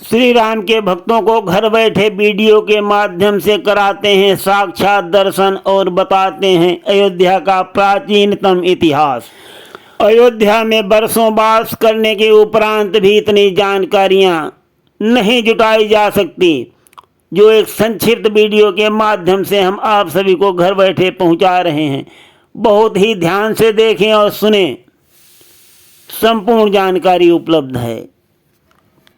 श्री राम के भक्तों को घर बैठे वीडियो के माध्यम से कराते हैं साक्षात दर्शन और बताते हैं अयोध्या का प्राचीनतम इतिहास। अयोध्या में वर्षों वास करने के उपरांत भी इतनी जानकारियां नहीं जुटाई जा सकती जो एक संक्षिप्त वीडियो के माध्यम से हम आप सभी को घर बैठे पहुंचा रहे हैं। बहुत ही ध्यान से देखें और सुने, संपूर्ण जानकारी उपलब्ध है।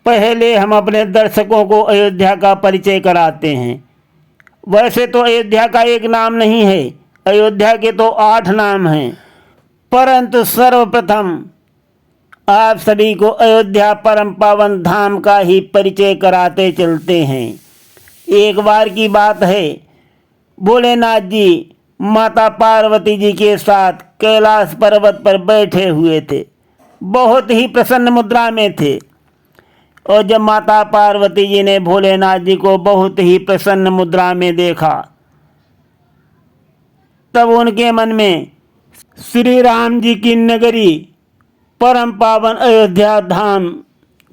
पहले हम अपने दर्शकों को अयोध्या का परिचय कराते हैं। वैसे तो अयोध्या का एक नाम नहीं है, अयोध्या के तो 8 नाम हैं, परंतु सर्वप्रथम आप सभी को अयोध्या परम पावन धाम का ही परिचय कराते चलते हैं। एक बार की बात है, भोलेनाथ जी माता पार्वती जी के साथ कैलाश पर्वत पर बैठे हुए थे। बहुत ही प्रसन्न मुद्रा में थे और जब माता पार्वती जी ने भोलेनाथ जी को बहुत ही प्रसन्न मुद्रा में देखा, तब उनके मन में श्री राम जी की नगरी परम पावन अयोध्या धाम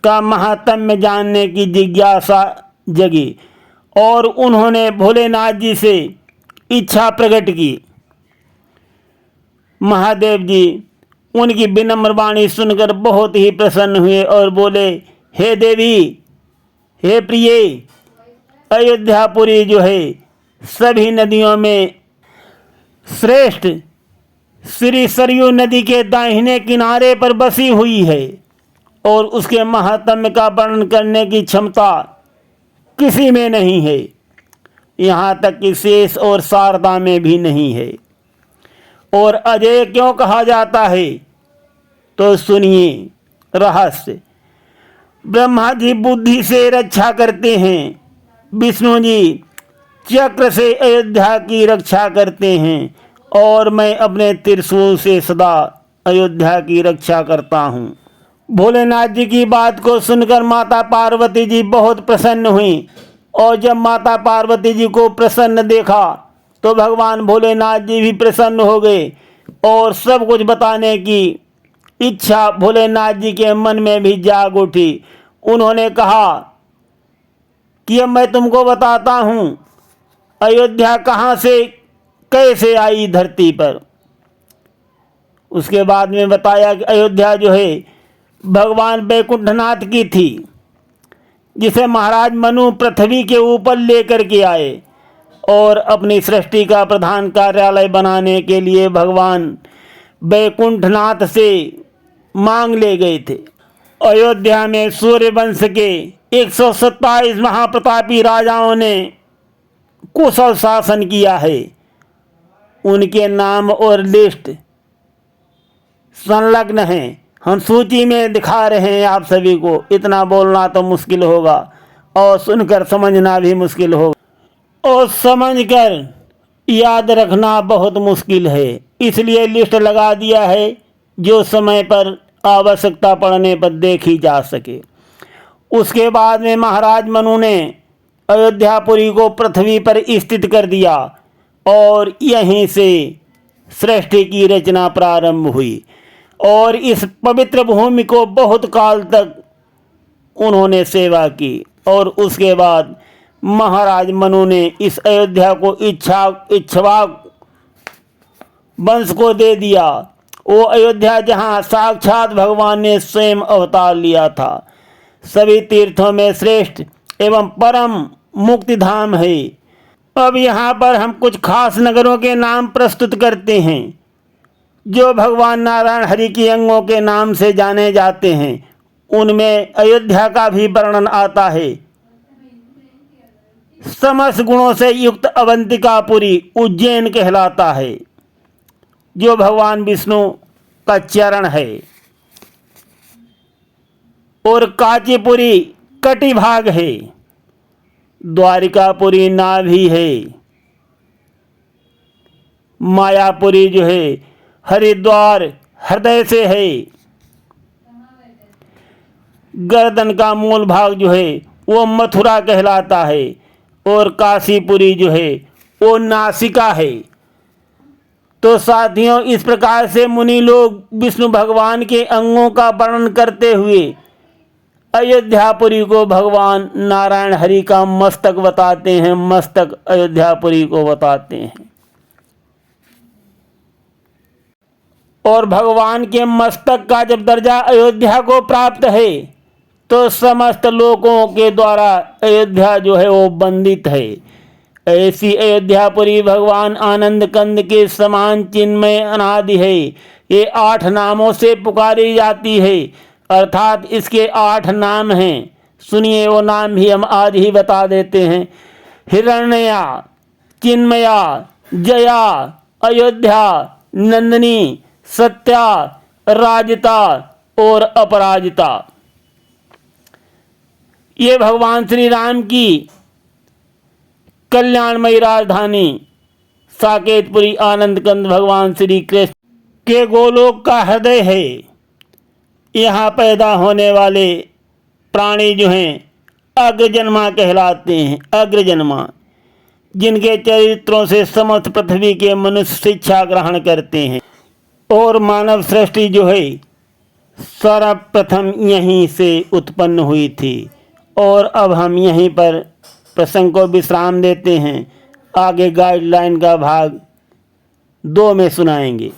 का महात्म्य जानने की जिज्ञासा जगी और उन्होंने भोलेनाथ जी से इच्छा प्रकट की। महादेव जी उनकी विनम्र वाणी सुनकर बहुत ही प्रसन्न हुए और बोले, हे देवी, हे प्रिय, अयोध्यापुरी जो है सभी नदियों में श्रेष्ठ श्री सरयू नदी के दाहिने किनारे पर बसी हुई है और उसके महात्म्य का वर्णन करने की क्षमता किसी में नहीं है, यहाँ तक कि शेष और शारदा में भी नहीं है। और अजय क्यों कहा जाता है तो सुनिए रहस्य। ब्रह्मा जी बुद्धि से रक्षा करते हैं, विष्णु जी चक्र से अयोध्या की रक्षा करते हैं और मैं अपने त्रिशूल से सदा अयोध्या की रक्षा करता हूँ। भोलेनाथ जी की बात को सुनकर माता पार्वती जी बहुत प्रसन्न हुई और जब माता पार्वती जी को प्रसन्न देखा तो भगवान भोलेनाथ जी भी प्रसन्न हो गए और सब कुछ बताने की इच्छा भोलेनाथ जी के मन में भी जाग उठी। उन्होंने कहा कि अब मैं तुमको बताता हूँ अयोध्या कहाँ से कैसे आई धरती पर। उसके बाद में बताया कि अयोध्या जो है भगवान वैकुंठनाथ की थी, जिसे महाराज मनु पृथ्वी के ऊपर लेकर के आए और अपनी सृष्टि का प्रधान कार्यालय बनाने के लिए भगवान वैकुंठनाथ से मांग ले गए थे। अयोध्या में सूर्यवंश के 127 महाप्रतापी राजाओं ने कुशल शासन किया है। उनके नाम और लिस्ट संलग्न हैं, हम सूची में दिखा रहे हैं आप सभी को। इतना बोलना तो मुश्किल होगा और सुनकर समझना भी मुश्किल होगा और समझकर याद रखना बहुत मुश्किल है, इसलिए लिस्ट लगा दिया है जो समय पर आवश्यकता पड़ने पर देखी जा सके। उसके बाद में महाराज मनु ने अयोध्यापुरी को पृथ्वी पर स्थित कर दिया और यहीं से सृष्टि की रचना प्रारंभ हुई और इस पवित्र भूमि को बहुत काल तक उन्होंने सेवा की और उसके बाद महाराज मनु ने इस अयोध्या को इक्ष्वाक वंश को दे दिया। वो अयोध्या जहाँ साक्षात भगवान ने स्वयं अवतार लिया था। सभी तीर्थों में श्रेष्ठ एवं परम मुक्ति धाम है। अब यहाँ पर हम कुछ खास नगरों के नाम प्रस्तुत करते हैं जो भगवान नारायण हरि के अंगों के नाम से जाने जाते हैं। उनमें अयोध्या का भी वर्णन आता है। समस्त गुणों से युक्त अवंतिकापुरी उज्जैन कहलाता है जो भगवान विष्णु का चरण है और कांचीपुरी कटिभाग है। द्वारिकापुरी नाभि है। मायापुरी जो है हरिद्वार हृदय से है। गर्दन का मूल भाग जो है वो मथुरा कहलाता है और काशीपुरी जो है वो नासिका है। तो साथियों, इस प्रकार से मुनि लोग विष्णु भगवान के अंगों का वर्णन करते हुए अयोध्यापुरी को भगवान नारायण हरि का मस्तक बताते हैं, मस्तक अयोध्यापुरी को बताते हैं। और भगवान के मस्तक का जब दर्जा अयोध्या को प्राप्त है तो समस्त लोगों के द्वारा अयोध्या जो है वो वंदित है। ऐसी अयोध्यापुरी भगवान आनंद कंद के समान चिन्मय अनादि है। ये 8 नामों से पुकारी जाती है, अर्थात इसके 8 नाम हैं। सुनिए वो नाम ही हम आज ही बता देते हैं। हिरण्या, चिन्मया, जया, अयोध्या, नंदिनी, सत्या, राजिता और अपराजिता। ये भगवान श्री राम की कल्याणमयी राजधानी साकेतपुरी आनंद कंद भगवान श्री कृष्ण के गोलोक का हृदय है। यहाँ पैदा होने वाले प्राणी जो हैं अग्रजन्मा कहलाते हैं। अग्रजन्मा, जिनके चरित्रों से समस्त पृथ्वी के मनुष्य शिक्षा ग्रहण करते हैं। और मानव सृष्टि जो है सर्वप्रथम यहीं से उत्पन्न हुई थी। और अब हम यहीं पर प्रसंग को विश्राम देते हैं। आगे गाइडलाइन का भाग 2 में सुनाएंगे।